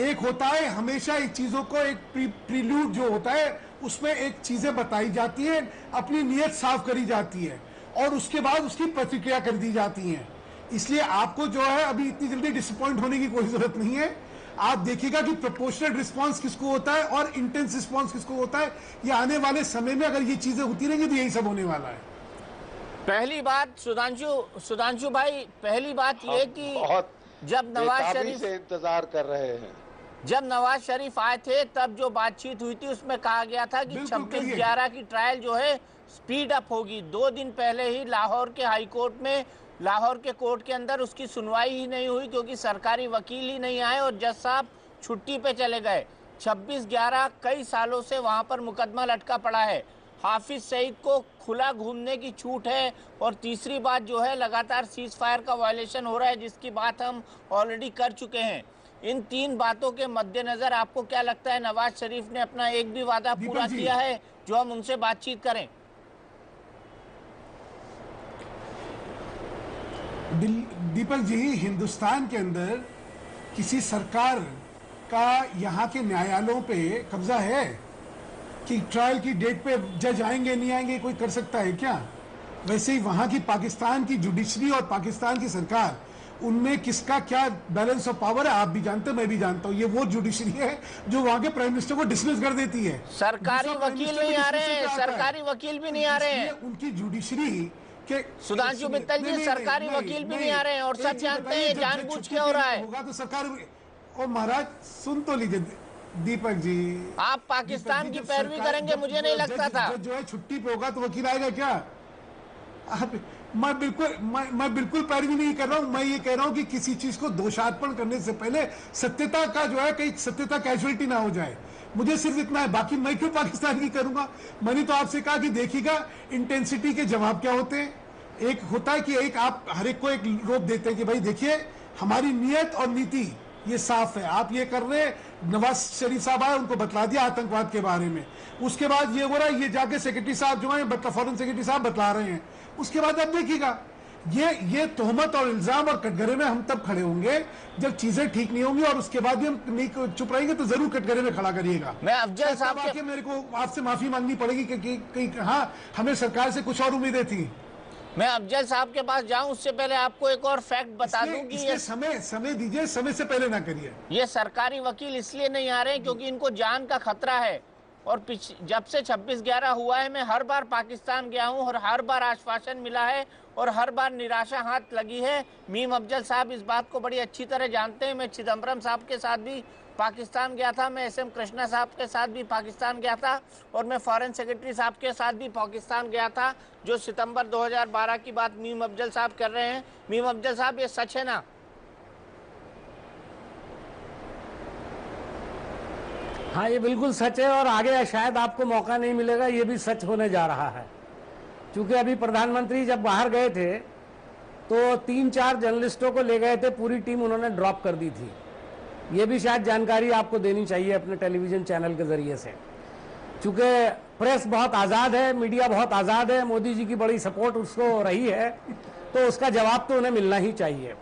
एक होता है हमेशा एक चीजों को, एक प्रील्यूड जो होता है उसमें एक चीजें बताई जाती है, अपनी नीयत साफ करी जाती है और उसके बाद उसकी प्रतिक्रिया कर दी जाती है। इसलिए आपको जो है अभी इतनी जल्दी डिसअपॉइंट होने की कोई जरूरत नहीं है। आप देखिएगा कि प्रोपोर्शनल रिस्पांस किसको होता है और इंटेंस रिस्पांस किसको होता है। ये आने वाले समय में अगर ये चीजें होती रहेंगी तो यही सब होने वाला है। पहली बात सुधांशु भाई, पहली बात ये कि जब नवाज शरीफ से इंतजार कर रहे हैं, जब नवाज शरीफ आए थे तब जो बातचीत हुई थी उसमें कहा गया था कि 26/11 की ट्रायल जो है स्पीड अप होगी। 2 दिन पहले ही लाहौर के हाई कोर्ट में, लाहौर के कोर्ट के अंदर उसकी सुनवाई ही नहीं हुई क्योंकि सरकारी वकील ही नहीं आए और जज साहब छुट्टी पे चले गए। 26/11 कई सालों से वहां पर मुकदमा लटका पड़ा है। हाफिज सईद को खुला घूमने की छूट है और तीसरी बात जो है, लगातार सीज फायर का वायलेशन हो रहा है जिसकी बात हम ऑलरेडी कर चुके हैं। इन 3 बातों के मद्देनजर आपको क्या लगता है नवाज शरीफ ने अपना एक भी वादा पूरा किया है जो हम उनसे बातचीत करें? दीपक जी, हिंदुस्तान के अंदर किसी सरकार का यहाँ के न्यायालयों पे कब्जा है कि ट्रायल की डेट पे जज आएंगे नहीं आएंगे कोई कर सकता है क्या? वैसे ही वहाँ की पाकिस्तान की जुडिशरी और पाकिस्तान की सरकार, उनमें किसका क्या बैलेंस ऑफ पावर है आप भी जानते हैं, मैं भी जानता हूँ। ये वो जुडिशरी है जो वहाँ के प्राइम मिनिस्टर को डिसमिस कर देती है। सरकारी वकील नहीं आ रहे हैं, सरकारी वकील भी नहीं आ रहे हैं। उनकी जुडिशरी के सुधांशु मित्तल जी, सरकारी वकील भी नहीं आ रहे हैं और सब जानते हैं जानबूझ के हो रहा है। होगा तो सरकार, ओ महाराज सुन तो लीजिए दीपक जी, आप पाकिस्तान की पैरवी करेंगे मुझे नहीं लगता था। जो है छुट्टी पे होगा तो वकील आएगा क्या? मैं बिल्कुल पैरवी नहीं कर रहा हूं। मैं ये कह रहा हूं कि किसी चीज को दोषारोपण करने से पहले सत्यता का जो है, कहीं सत्यता कैजुअलिटी ना हो जाए। मुझे सिर्फ इतना है, बाकी मैं क्यों पाकिस्तान की करूंगा। मैंने तो आपसे कहा कि देखिएगा इंटेंसिटी के जवाब क्या होते हैं। एक होता है कि एक आप हर एक को एक रोक देते हैं कि भाई देखिए हमारी नीयत और नीति ये साफ है, आप ये कर रहे हैं। नवाज शरीफ साहब आए, उनको बतला दिया आतंकवाद के बारे में। उसके बाद ये हो रहा है, ये जाके सेक्रेटरी साहब जो है, फॉरेन सेक्रेटरी साहब बतला रहे हैं। उसके बाद आप देखिएगा ये तोहमत और इल्जाम और कटघरे में हम तब खड़े होंगे जब चीजें ठीक नहीं होंगी, और उसके बाद भी हम नहीं चुप रहेंगे तो जरूर कटघरे में खड़ा करिएगा। मैं अफजल साहब के मेरे को आपसे माफी मांगनी पड़ेगी कि हाँ, हमें सरकार से कुछ और उम्मीदें थी। मैं अफजल साहब के पास जाऊं उससे पहले आपको एक और फैक्ट बता दूं कि ये समय दीजिए, समय से पहले ना करिए। ये सरकारी वकील इसलिए नहीं आ रहे क्योंकि इनको जान का खतरा है। और जब से 26/11 हुआ है, मैं हर बार पाकिस्तान गया हूं और हर बार आश्वासन मिला है और हर बार निराशा हाथ लगी है। मीम अफजल साहब इस बात को बड़ी अच्छी तरह जानते हैं। मैं चिदम्बरम साहब के साथ भी पाकिस्तान गया था, मैं SM कृष्णा साहब के साथ भी पाकिस्तान गया था और मैं फॉरेन सेक्रेटरी साहब के साथ भी पाकिस्तान गया था। जो सितंबर 2012 की बात मीम अफजल साहब कर रहे हैं, मीम अफजल साहब ये सच है ना? हाँ, ये बिल्कुल सच है और आगे शायद आपको मौका नहीं मिलेगा, ये भी सच होने जा रहा है। क्योंकि अभी प्रधानमंत्री जब बाहर गए थे तो 3-4 जर्नलिस्टों को ले गए थे, पूरी टीम उन्होंने ड्रॉप कर दी थी। ये भी शायद जानकारी आपको देनी चाहिए अपने टेलीविजन चैनल के जरिए से। चूंकि प्रेस बहुत आज़ाद है, मीडिया बहुत आज़ाद है, मोदी जी की बड़ी सपोर्ट उसको रही है, तो उसका जवाब तो उन्हें मिलना ही चाहिए।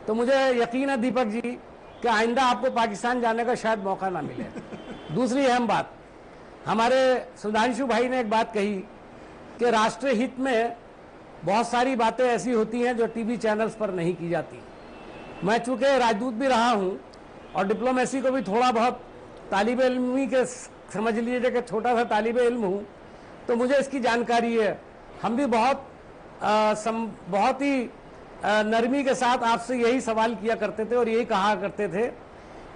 तो मुझे यकीन है दीपक जी कि आइंदा आपको पाकिस्तान जाने का शायद मौका ना मिले। दूसरी अहम बात, हमारे सुधांशु भाई ने एक बात कही कि राष्ट्रीय हित में बहुत सारी बातें ऐसी होती हैं जो टीवी चैनल्स पर नहीं की जाती। मैं चूंकि राजदूत भी रहा हूं और डिप्लोमेसी को भी थोड़ा बहुत तालिब इल्मी के समझ लीजिए कि छोटा सा तालिब इल्म हूँ, तो मुझे इसकी जानकारी है। हम भी बहुत ही नरमी के साथ आपसे यही सवाल किया करते थे और यही कहा करते थे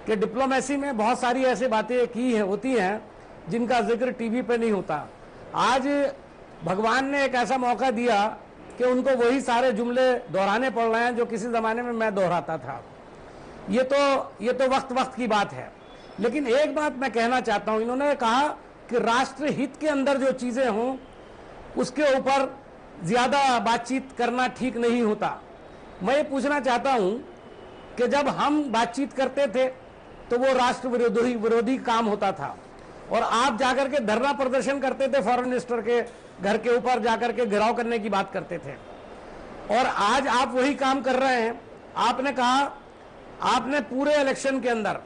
कि डिप्लोमेसी में बहुत सारी ऐसी बातें होती हैं जिनका जिक्र टीवी पे नहीं होता। आज भगवान ने एक ऐसा मौका दिया कि उनको वही सारे जुमले दोहराने पड़ रहे हैं जो किसी ज़माने में मैं दोहराता था। ये तो वक्त की बात है। लेकिन एक बात मैं कहना चाहता हूं, इन्होंने कहा कि राष्ट्र हित के अंदर जो चीजें हों उसके ऊपर ज्यादा बातचीत करना ठीक नहीं होता। मैं ये पूछना चाहता हूं कि जब हम बातचीत करते थे तो वो राष्ट्र विरोधी काम होता था, और आप जाकर के धरना प्रदर्शन करते थे, फॉरेन मिनिस्टर के घर के ऊपर जाकर के घेराव करने की बात करते थे, और आज आप वही काम कर रहे हैं। आपने कहा, आपने पूरे इलेक्शन के अंदर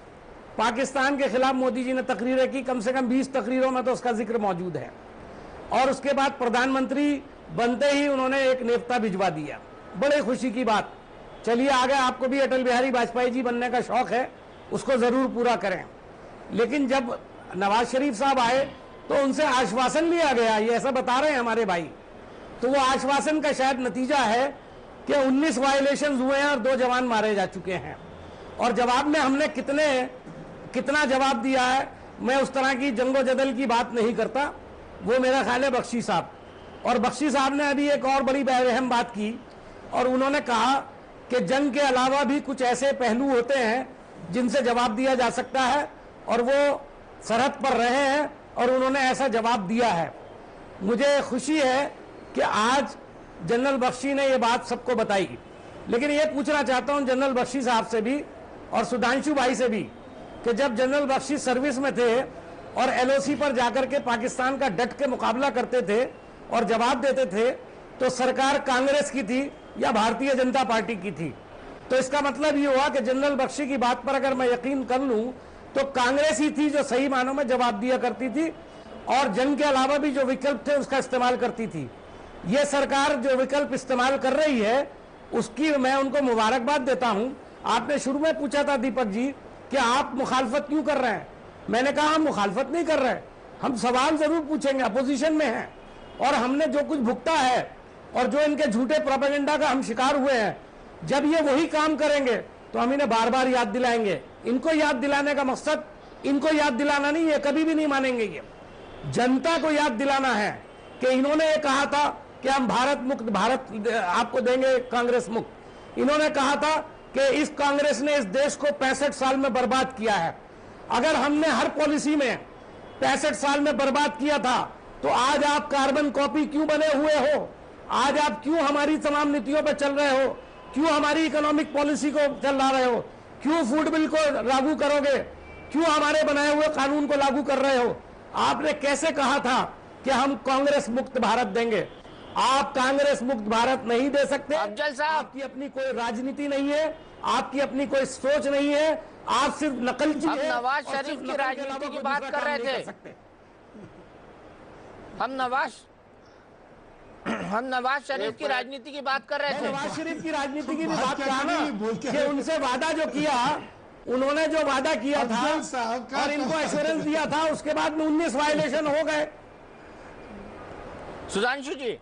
पाकिस्तान के खिलाफ मोदी जी ने तकरीरें की, कम से कम 20 तकरीरों में तो उसका जिक्र मौजूद है, और उसके बाद प्रधानमंत्री बनते ही उन्होंने एक नेवता भिजवा दिया, बड़े खुशी की बात। चलिए आगे, आपको भी अटल बिहारी वाजपेयी जी बनने का शौक है, उसको जरूर पूरा करें। लेकिन जब नवाज शरीफ साहब आए तो उनसे आश्वासन लिया गया, ये ऐसा बता रहे हैं हमारे भाई, तो वो आश्वासन का शायद नतीजा है कि 19 वायलेशन हुए हैं और 2 जवान मारे जा चुके हैं। और जवाब में हमने कितना जवाब दिया है, मैं उस तरह की जंगो जदल की बात नहीं करता, वो मेरा ख्याल है बख्शी साहब। और बख्शी साहब ने अभी एक और बड़ी अहम बात की, और उन्होंने कहा कि जंग के अलावा भी कुछ ऐसे पहलू होते हैं जिनसे जवाब दिया जा सकता है, और वो सरहद पर रहे हैं और उन्होंने ऐसा जवाब दिया है। मुझे खुशी है कि आज जनरल बख्शी ने ये बात सबको बताई। लेकिन ये पूछना चाहता हूं जनरल बख्शी साहब से भी और सुधांशु भाई से भी कि जब जनरल बख्शी सर्विस में थे और एलओसी पर जाकर के पाकिस्तान का डट के मुकाबला करते थे और जवाब देते थे, तो सरकार कांग्रेस की थी या भारतीय जनता पार्टी की थी? तो इसका मतलब ये हुआ कि जनरल बख्शी की बात पर अगर मैं यकीन कर लूं तो कांग्रेस ही थी जो सही मानों में जवाब दिया करती थी, और जंग के अलावा भी जो विकल्प थे उसका इस्तेमाल करती थी। ये सरकार जो विकल्प इस्तेमाल कर रही है उसकी मैं उनको मुबारकबाद देता हूं। आपने शुरू में पूछा था दीपक जी कि आप मुखालफत क्यों कर रहे हैं, मैंने कहा हम मुखालफत नहीं कर रहे, हम सवाल जरूर पूछेंगे, अपोजिशन में हैं, और हमने जो कुछ भुगता है और जो इनके झूठे प्रोपेगेंडा का हम शिकार हुए हैं, जब ये वही काम करेंगे तो हम इन्हें बार बार याद दिलाएंगे। इनको याद दिलाने का मकसद इनको याद दिलाना नहीं है, कभी भी नहीं मानेंगे। ये जनता को याद दिलाना है कि इन्होंने ये कहा था कि हम भारत मुक्त भारत आपको देंगे, कांग्रेस मुक्त। इन्होंने कहा था कि इस कांग्रेस ने इस देश को 65 साल में बर्बाद किया है। अगर हमने हर पॉलिसी में 65 साल में बर्बाद किया था तो आज आप कार्बन कॉपी क्यों बने हुए हो? आज आप क्यों हमारी तमाम नीतियों पर चल रहे हो? क्यों हमारी इकोनॉमिक पॉलिसी को चला रहे हो? क्यों फूड बिल को लागू करोगे? क्यों हमारे बनाए हुए कानून को लागू कर रहे हो? आपने कैसे कहा था कि हम कांग्रेस मुक्त भारत देंगे? आप कांग्रेस मुक्त भारत नहीं दे सकते। अफजल साहब, आपकी अपनी कोई राजनीति नहीं है, आपकी अपनी कोई सोच नहीं है, आप सिर्फ नकलची हम है। नवाज शरीफ की राजनीति की बात कर रहे थे। हम नवाज शरीफ की राजनीति की बात कर रहे थे। नवाज शरीफ की राजनीति की भी बात कहा ना कि उनसे वादा जो किया, उन्होंने जो वादा किया था और इनको एश्योरेंस दिया था, उसके बाद में 19 वायलेशन हो गए। सुधांशु जी,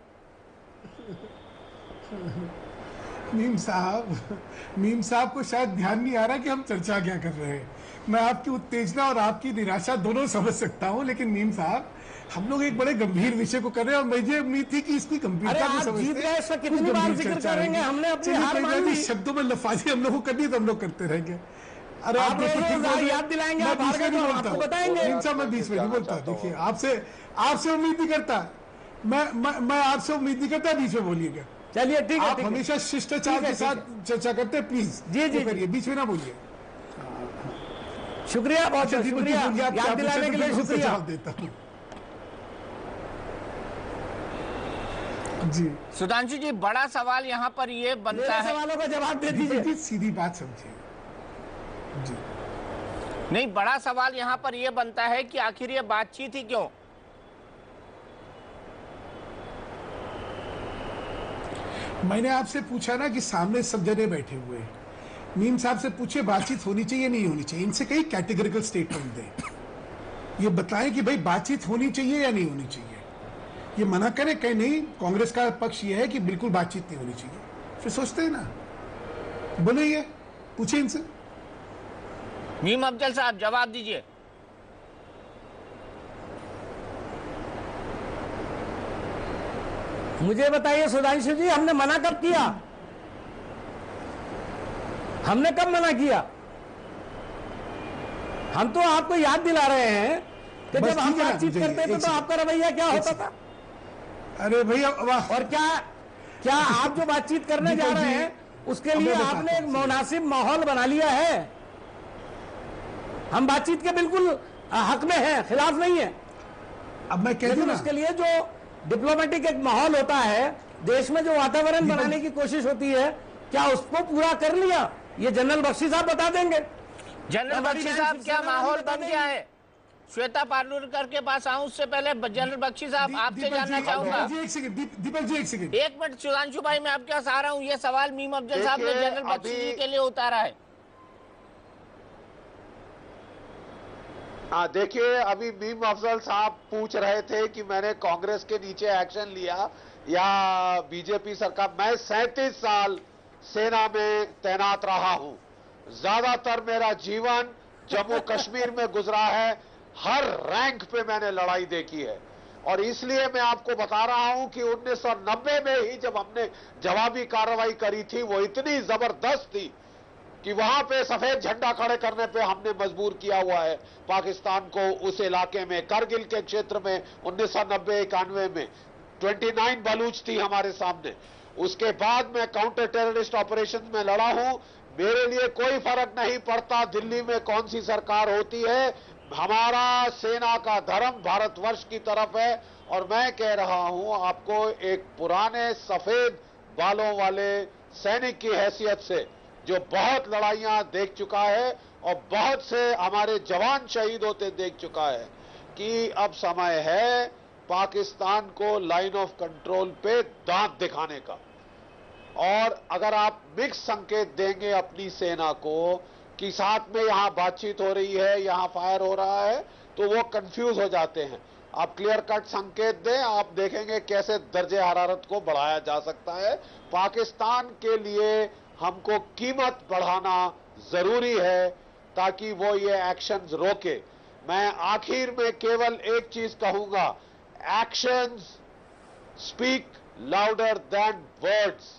मीम साहब को शायद ध्यान नहीं आ रहा कि हम चर्चा क्या कर रहे हैं। मैं आपकी उत्तेजना और आपकी निराशा दोनों समझ सकता हूं, लेकिन मीम साहब हम लोग एक बड़े गंभीर विषय को कर रहे हैं और मुझे उम्मीद थी कि इसकी गंभीरता को समझते कितनी बार जिक्र करेंगे, हमने अपनी हार मान ली। शब्दों में लफाजी हम लोग को करनी है तो हम लोग करते रहेंगे। अरे आप याद दिलाएंगे, आप आपको बताएंगे। मीम साहब मैं बीच में नहीं बोलता, देखिए आपसे उम्मीद नहीं करता, मैं आपसे उम्मीद नहीं करता बीच में बोलिएगा। चलिए ठीक है, आप हमेशा शिष्टाचार के साथ चर्चा करते हैं, प्लीज जी करिए, बीच में ना बोलिए। शुक्रिया, बहुत शुक्रिया याद दिलाने के लिए, शुक्रिया देता हूँ जी। सुधांशु जी, बड़ा सवाल यहाँ पर ये बनता है, सवालों का जवाब दे दीजिए, सीधी बात समझिए जी। नहीं, बड़ा सवाल यहाँ पर ये बनता है कि आखिर ये बातचीत ही क्यों? मैंने आपसे पूछा ना कि सामने सब जने बैठे हुए हैं, मीम साहब से पूछे बातचीत होनी चाहिए नहीं होनी चाहिए, इनसे कई कैटेगरिकल स्टेटमेंट दें, ये बताएं कि भाई बातचीत होनी चाहिए या नहीं होनी चाहिए। ये मना करें कहीं नहीं, कांग्रेस का पक्ष ये है कि बिल्कुल बातचीत नहीं होनी चाहिए, फिर सोचते हैं ना, बोले ये पूछे इनसे। मीम अफजल साहब जवाब दीजिए। मुझे बताइए सुधांशु जी, हमने मना कब किया? हमने कब मना किया? हम तो आपको याद दिला रहे हैं कि जब हम बातचीत करते थे तो आपका रवैया क्या होता था। अरे भैया वाह। और क्या आप जो बातचीत करने जा रहे हैं उसके लिए आपने एक मुनासिब माहौल बना लिया है। हम बातचीत के बिल्कुल हक में हैं, खिलाफ नहीं है। अब मैं कह दूं लेकिन ना, उसके लिए जो डिप्लोमेटिक एक माहौल होता है, देश में जो वातावरण बनाने की कोशिश होती है, क्या उसको पूरा कर लिया? ये जनरल बख्शी साहब बता देंगे। जनरल बख्शी साहब, क्या माहौल बन गया है? श्वेता पारलूरकर के पास आऊं उससे पहले जनरल बख्शी साहब आपसे जानना चाहूंगा। एक सेकंड दीपक जी, एक सेकंड, एक मिनट सुधांशु भाई, मैं आपके पास आ रहा हूं। ये सवाल मीम अफजल साहब ने जनरल बख्शी जी के लिए उतारा है। हाँ, देखिए, अभी मीम अफजल साहब पूछ रहे थे कि मैंने कांग्रेस के नीचे एक्शन लिया या बीजेपी सरकार। मैं 37 साल सेना में तैनात रहा हूं। ज्यादातर मेरा जीवन जम्मू कश्मीर में गुजरा है। हर रैंक पे मैंने लड़ाई देखी है और इसलिए मैं आपको बता रहा हूं कि 1990 में ही जब हमने जवाबी कार्रवाई करी थी, वो इतनी जबरदस्त थी कि वहां पे सफेद झंडा खड़े करने पे हमने मजबूर किया हुआ है पाकिस्तान को। उस इलाके में, करगिल के क्षेत्र में 1990-91 में 29 बलूच थी हमारे सामने। उसके बाद मैं काउंटर टेररिस्ट ऑपरेशन में लड़ा हूं। मेरे लिए कोई फर्क नहीं पड़ता दिल्ली में कौन सी सरकार होती है। हमारा सेना का धर्म भारतवर्ष की तरफ है और मैं कह रहा हूं आपको, एक पुराने सफेद बालों वाले सैनिक की हैसियत से, जो बहुत लड़ाइयां देख चुका है और बहुत से हमारे जवान शहीद होते देख चुका है, कि अब समय है पाकिस्तान को लाइन ऑफ कंट्रोल पे दांत दिखाने का। और अगर आप मिक्स संकेत देंगे अपनी सेना को कि साथ में यहां बातचीत हो रही है, यहां फायर हो रहा है, तो वो कंफ्यूज हो जाते हैं। आप क्लियर कट संकेत दें, आप देखेंगे कैसे दर्जे हरारत को बढ़ाया जा सकता है। पाकिस्तान के लिए हमको कीमत बढ़ाना जरूरी है ताकि वो ये एक्शंस रोके। मैं आखिर में केवल एक चीज कहूंगा, actions speak louder than words.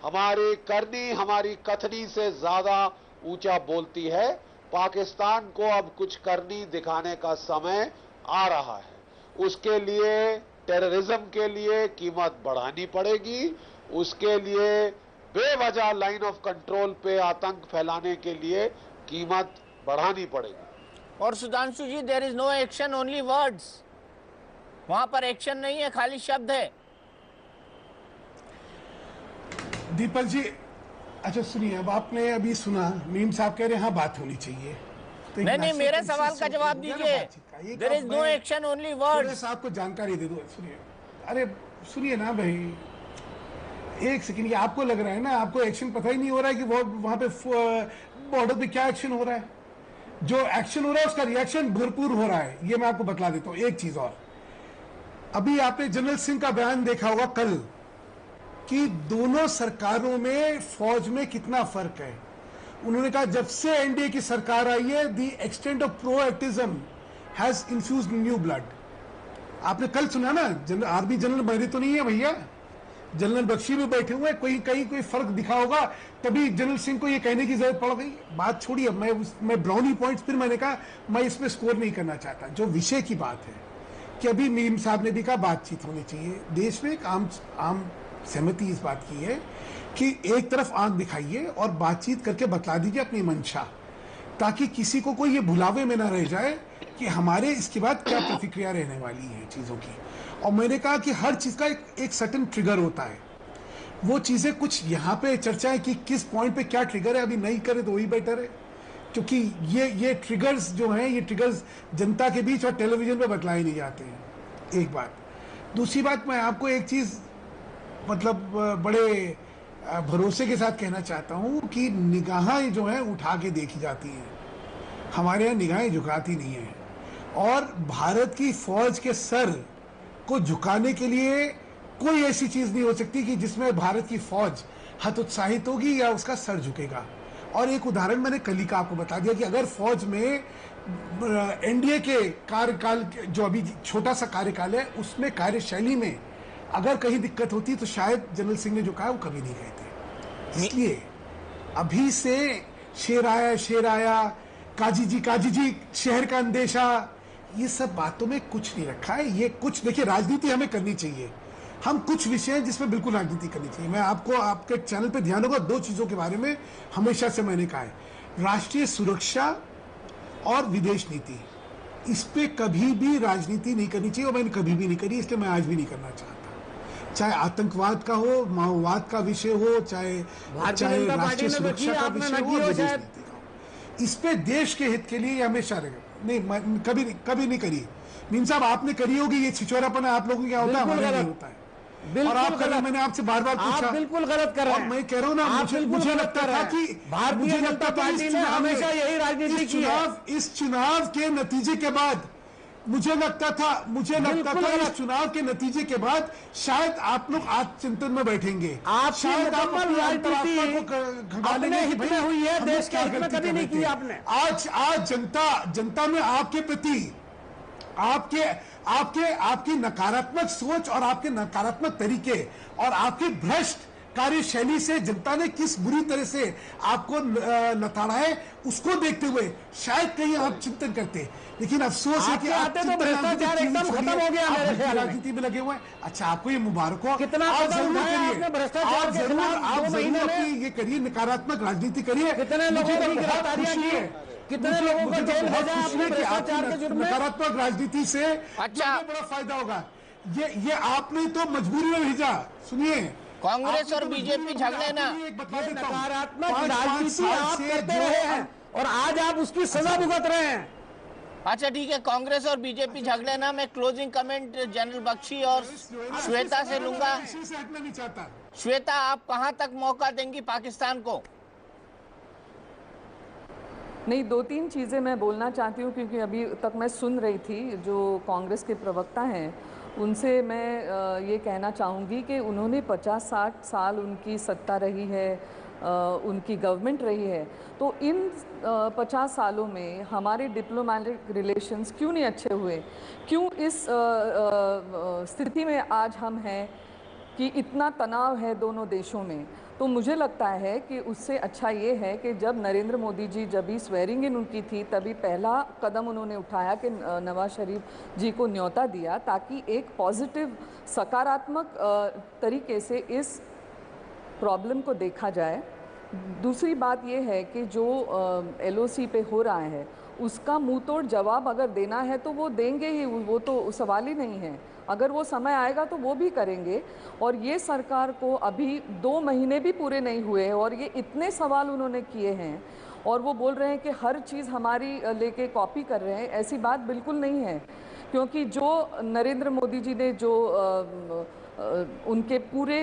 हमारी करनी, हमारी कथनी से ज्यादा ऊंचा बोलती है। पाकिस्तान को अब कुछ करनी दिखाने का समय आ रहा है। उसके लिए, टेररिज्म के लिए कीमत बढ़ानी पड़ेगी। उसके लिए बेवजह लाइन ऑफ कंट्रोल पे आतंक फैलाने के लिए कीमत बढ़ानी पड़ेगी। और Sudhanshu ji, there is no action, only words. वहां पर एक्शन नहीं है, खाली शब्द है। दीपक जी, अच्छा सुनिए, अब आपने अभी सुना मीम साहब कह रहे हैं हाँ बात होनी चाहिए, तो नहीं, मेरे सवाल का जवाब दीजिए। There is no action, only words. आपको जानकारी दे दो। सुनिए, अरे सुनिए ना भाई, एक सेकंड। ये आपको लग रहा है ना, आपको एक्शन पता ही नहीं हो रहा है कि वो वहां पे बॉर्डर पे क्या एक्शन हो रहा है। जो एक्शन हो रहा है उसका रिएक्शन भरपूर हो रहा है। ये मैं आपको बतला देता हूं। एक चीज और, अभी आपने जनरल सिंह का बयान देखा होगा कल, कि दोनों सरकारों में फौज में कितना फर्क है। उन्होंने कहा जब से एनडीए की सरकार आई है, the extent of proactism has infused new blood. आपने कल सुना ना, आर्मी जनरल मेरे तो नहीं है भैया, जनरल बख्शी भी बैठे हुए हैं, कोई फर्क दिखा होगा तभी जनरल सिंह को ये कहने की जरूरत पड़ गई। बात छोड़िए, मैं ब्राउनी पॉइंट्स, फिर मैंने कहा मैं इसमें स्कोर नहीं करना चाहता। जो विषय की बात है कि अभी मीम साहब ने भी कहा बातचीत होनी चाहिए। देश में एक आम सहमति इस बात की है कि एक तरफ आंख दिखाइए और बातचीत करके बतला दीजिए अपनी मंशा, ताकि किसी को कोई ये भुलावे में ना रह जाए कि हमारे इसके बाद क्या प्रतिक्रिया रहने वाली है चीजों की। और मैंने कहा कि हर चीज का एक सर्टेन ट्रिगर होता है। वो चीजें कुछ यहाँ पे चर्चा है कि किस पॉइंट पे क्या ट्रिगर है, अभी नहीं करे तो वही बेटर है, क्योंकि ये ट्रिगर्स जो हैं, ये ट्रिगर्स जनता के बीच और टेलीविजन पे बतलाए नहीं जाते हैं। एक बात। दूसरी बात, मैं आपको एक चीज मतलब बड़े भरोसे के साथ कहना चाहता हूं कि निगाहें जो हैं उठा के देखी जाती हैं, हमारे यहाँ निगाहें झुकाती नहीं है। और भारत की फौज के सर को झुकाने के लिए कोई ऐसी चीज नहीं हो सकती कि जिसमें भारत की फौज हतोत्साहित होगी या उसका सर झुकेगा। और एक उदाहरण मैंने कल ही का आपको बता दिया कि अगर फौज में एनडीए के कार्यकाल, जो अभी छोटा सा कार्यकाल है, उसमें कार्यशैली में अगर कहीं दिक्कत होती तो शायद जनरल सिंह ने जो कहा वो कभी नहीं कहते। इसलिए अभी से शेर आया, काजी जी शहर का अंदेशा, ये सब बातों में कुछ नहीं रखा है। ये कुछ देखिए, राजनीति हमें करनी चाहिए, हम कुछ विषय हैं जिसमें बिल्कुल राजनीति करनी चाहिए। मैं आपको आपके चैनल पे ध्यान होगा, दो चीजों के बारे में हमेशा से मैंने कहा है, राष्ट्रीय सुरक्षा और विदेश नीति, इस पे कभी भी राजनीति नहीं करनी चाहिए और मैंने कभी भी नहीं करी, इसलिए मैं आज भी नहीं करना चाहता। चाहे आतंकवाद का हो, माओवाद का विषय हो, चाहे राष्ट्रीय सुरक्षा का विषय हो, विदेश नीति का हो, इस पे देश के हित के लिए हमेशा नहीं, कभी नहीं करी। मीन साहब आपने करी होगी, ये छिछोरापन आप लोगों को क्या होता है, हमारे नहीं होता है। और आप कर रहे हैं, मैंने आपसे बार बार पूछा, बिल्कुल गलत कर रहे हैं। और मैं कह रहा हूँ ना, मुझे लगता था कि भारतीय जनता पार्टी ने हमेशा यही राजनीति की है। इस चुनाव के नतीजे के बाद मुझे लगता था इस चुनाव के नतीजे के बाद शायद आप लोग आज चिंतन में बैठेंगे, शायद आप अपने हित में हुई है, देश के हित में कभी नहीं की आपने। आज जनता में आपके प्रति आपकी नकारात्मक सोच और आपके नकारात्मक तरीके और आपकी भ्रष्ट कार्यशैली से जनता ने किस बुरी तरह से आपको लताड़ा है, उसको देखते हुए शायद कहीं आप चिंतन करते। लेकिन अफसोस है कि आते तो भ्रष्टाचार एकदम खत्म हो गया, मेरे ख्याल में राजनीति में लगे हुए हैं। अच्छा, आपको ये मुबारक हो, कितना आप जरूर करिए भ्रष्टाचार, आप जरूर अपनी ये करिए, नकारात्मक राजनीति करिए। कितने लोगों की गिरफ्तारियां की, कितने लोगों को जेल भेजा आपने भ्रष्टाचार के जुर्म में। नकारात्मक राजनीति से अच्छा बड़ा फायदा होगा। ये आपने तो मजबूरी में भेजा। सुनिए, कांग्रेस और बीजेपी झगड़े ना, नकारात्मक राजनीति आप करते रहे हैं और आज आप उसकी सजा भुगत रहे हैं। अच्छा ठीक है, कांग्रेस और बीजेपी झगड़े ना, मैं क्लोजिंग कमेंट जनरल बख्शी और श्वेता से लूंगा। श्वेता, आप कहां तक मौका देंगी पाकिस्तान को? नहीं, दो तीन चीज़ें मैं बोलना चाहती हूँ, क्योंकि अभी तक मैं सुन रही थी जो कांग्रेस के प्रवक्ता हैं, उनसे मैं ये कहना चाहूँगी कि उन्होंने 50-60 साल उनकी सत्ता रही है, उनकी गवर्नमेंट रही है, तो इन 50 सालों में हमारे डिप्लोमेटिक रिलेशंस क्यों नहीं अच्छे हुए? क्यों इस स्थिति में आज हम हैं कि इतना तनाव है दोनों देशों में? तो मुझे लगता है कि उससे अच्छा ये है कि जब नरेंद्र मोदी जी जब भी स्वेरिंग इन उनकी थी, तभी पहला कदम उन्होंने उठाया कि नवाज शरीफ जी को न्योता दिया, ताकि एक पॉजिटिव सकारात्मक तरीके से इस प्रॉब्लम को देखा जाए। दूसरी बात ये है कि जो LOC पे हो रहा है, उसका मुंह तोड़ जवाब अगर देना है तो वो देंगे ही, वो तो सवाल ही नहीं है। अगर वो समय आएगा तो वो भी करेंगे। और ये सरकार को अभी 2 महीने भी पूरे नहीं हुए और ये इतने सवाल उन्होंने किए हैं और वो बोल रहे हैं कि हर चीज़ हमारी लेके कॉपी कर रहे हैं। ऐसी बात बिल्कुल नहीं है, क्योंकि जो नरेंद्र मोदी जी ने जो उनके पूरे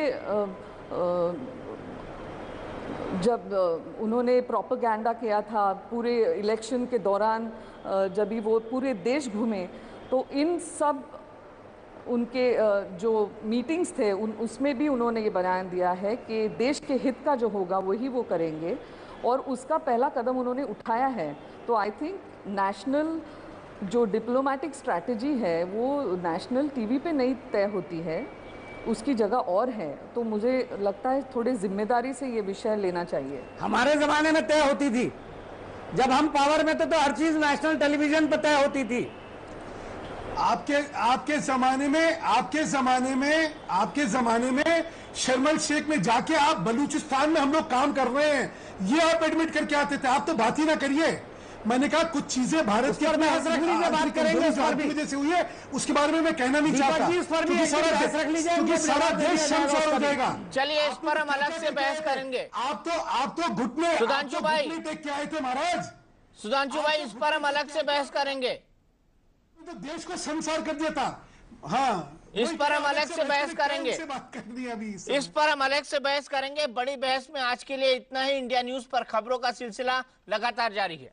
जब उन्होंने प्रोपेगेंडा किया था पूरे इलेक्शन के दौरान, जब भी वो पूरे देश घूमे, तो इन सब उनके जो मीटिंग्स थे उसमें भी उन्होंने ये बयान दिया है कि देश के हित का जो होगा वही वो करेंगे, और उसका पहला कदम उन्होंने उठाया है। तो आई थिंक नेशनल जो डिप्लोमेटिक स्ट्रैटेजी है वो नेशनल टीवी पे नहीं तय होती है, उसकी जगह और है। तो मुझे लगता है थोड़ी जिम्मेदारी से ये विषय लेना चाहिए। हमारे ज़माने में तय होती थी, जब हम पावर में थे तो हर चीज़ नेशनल टेलीविजन पर तय होती थी। आपके जमाने में शर्मल शेख में जाके आप बलूचिस्तान में हम लोग काम कर रहे हैं, ये आप एडमिट करके आते थे। आप तो बात ही ना करिए। मैंने कहा कुछ चीजें भारत की बहस रख लीजिए, बात करेंगे इस पर भी। वजह से हुई है, उसके बारे में मैं कहना नहीं चाहता, इस पर भी क्योंकि सारा देश शर्मसार हो जाएगा। चलिए इस पर हम अलग से बहस करेंगे। आप तो घुटने सुधांशु भाई टेक के आए थे महाराज। सुधांशु भाई, इस पर हम अलग से बहस करेंगे। तो देश को संसार कर दिया था। हाँ, इस पर हम अलग से बहस करेंगे। इस पर हम अलग से बहस करेंगे। बड़ी बहस में आज के लिए इतना ही। इंडिया न्यूज पर खबरों का सिलसिला लगातार जारी है।